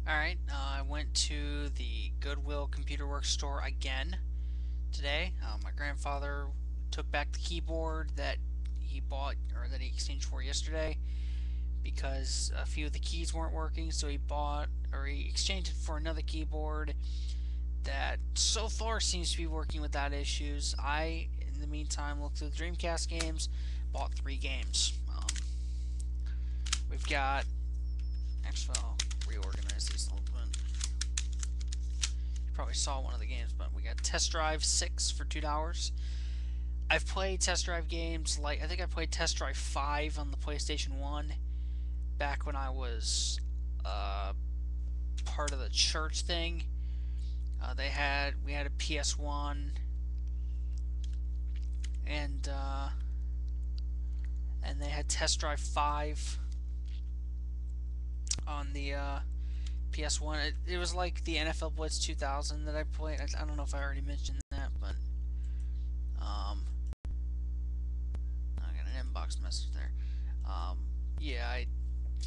Alright, I went to the Goodwill Computer Works store again today. My grandfather took back the keyboard that he bought, or that he exchanged for yesterday, because a few of the keys weren't working, so he exchanged it for another keyboard that so far seems to be working without issues. In the meantime, looked through the Dreamcast games, bought 3 games. We've got, actually, I'll reorganize these a little bit. Probably saw one of the games, but we got Test Drive 6 for $2. I've played Test Drive games, like I think I played Test Drive 5 on the PlayStation 1 back when I was part of the church thing. We had a PS1 and they had Test Drive 5 on the PS1. It was like the NFL Blitz 2000 that I played. I don't know if I already mentioned that, but I got an inbox message there. Yeah, I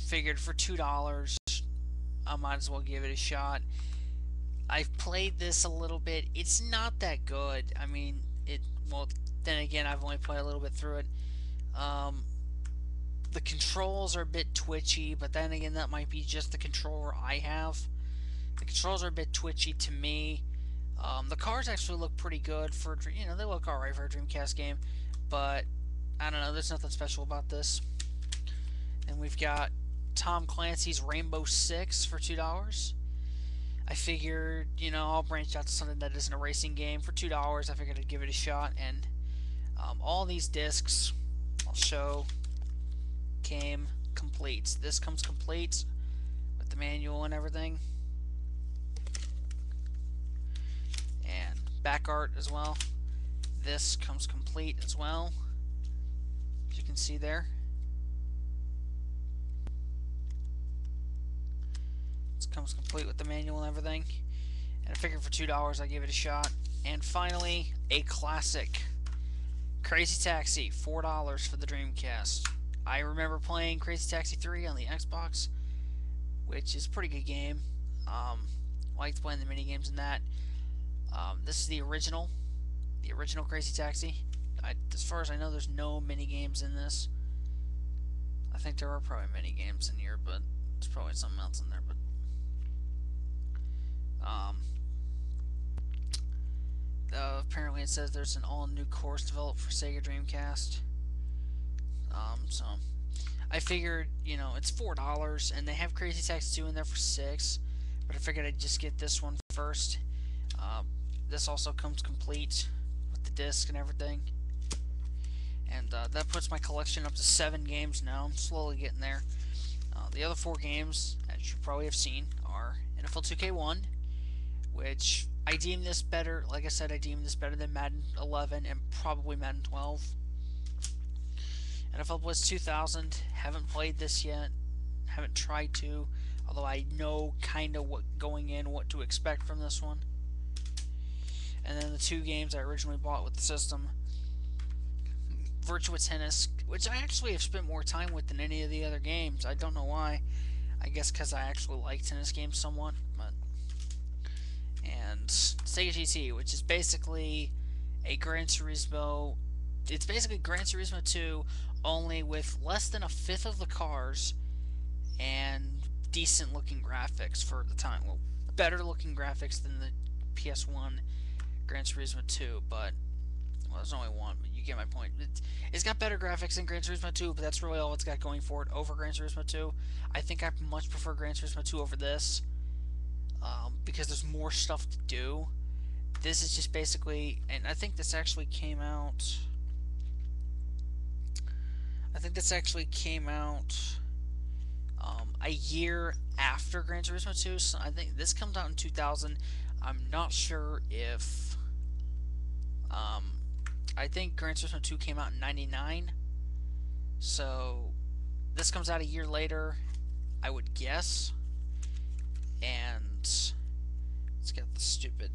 figured for $2, I might as well give it a shot. I've played this a little bit. It's not that good. I mean, well, then again, I've only played a little bit through it. The controls are a bit twitchy, but then again, that might be just the controller I have. The controls are a bit twitchy to me. The cars actually look pretty good they look alright for a Dreamcast game, but I don't know, there's nothing special about this. And we've got Tom Clancy's Rainbow Six for $2. I figured, I'll branch out to something that isn't a racing game for $2. I figured I'd give it a shot, and all these discs, I'll show, came complete. This comes complete with the manual and everything, and back art as well. This comes complete as well, as you can see there. This comes complete with the manual and everything, and I figured for $2 I'd give it a shot. And finally, a classic, Crazy Taxi, $4 for the Dreamcast. I remember playing Crazy Taxi 3 on the Xbox, which is a pretty good game. Liked playing the mini games in that. This is the original Crazy Taxi. As far as I know, there's no mini games in this. I think there are probably mini games in here, but there's probably something else in there. But apparently it says there's an all-new course developed for Sega Dreamcast. So I figured, it's $4, and they have Crazy Taxi 2 in there for $6, but I figured I'd just get this one first. This also comes complete with the disc and everything, and that puts my collection up to 7 games now. I'm slowly getting there. The other 4 games, as you probably have seen, are NFL 2K1, which I deem this better. Like I said, I deem this better than Madden 11 and probably Madden 12. NFL Blitz 2000, haven't played this yet, haven't tried to, although I know kind of what to expect from this one. And then the 2 games I originally bought with the system, Virtua Tennis, which I actually have spent more time with than any of the other games. I don't know why. I guess because I actually like tennis games somewhat. And Sega GT, which is basically a Gran Turismo. It's basically Gran Turismo 2, only with less than a fifth of the cars and decent looking graphics for the time. Well, better looking graphics than the PS1 Gran Turismo 2, but there's only one, but you get my point. It's got better graphics than Gran Turismo 2, but that's really all it's got going for it over Gran Turismo 2. I think I much prefer Gran Turismo 2 over this, because there's more stuff to do. This is just basically, and I think this actually came out. A year after Gran Turismo 2, so I think this comes out in 2000. I'm not sure if. I think Gran Turismo 2 came out in 99, so this comes out a year later, I would guess. And it's got the stupid.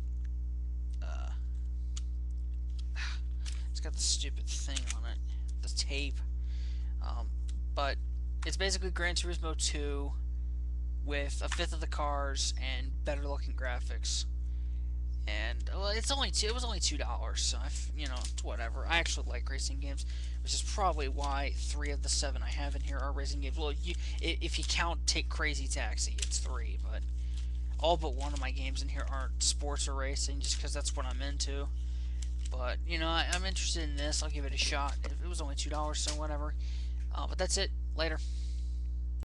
It's got the stupid thing on it, the tape. But it's basically Gran Turismo 2 with a fifth of the cars and better looking graphics. And well, it was only $2, so it's whatever. I actually like racing games, which is probably why 3 of the 7 I have in here are racing games. Well, if you count Take Crazy Taxi, it's 3, but all but one of my games in here aren't sports or racing, just because that's what I'm into. But I'm interested in this. I'll give it a shot. It was only $2, so whatever. But that's it. Later.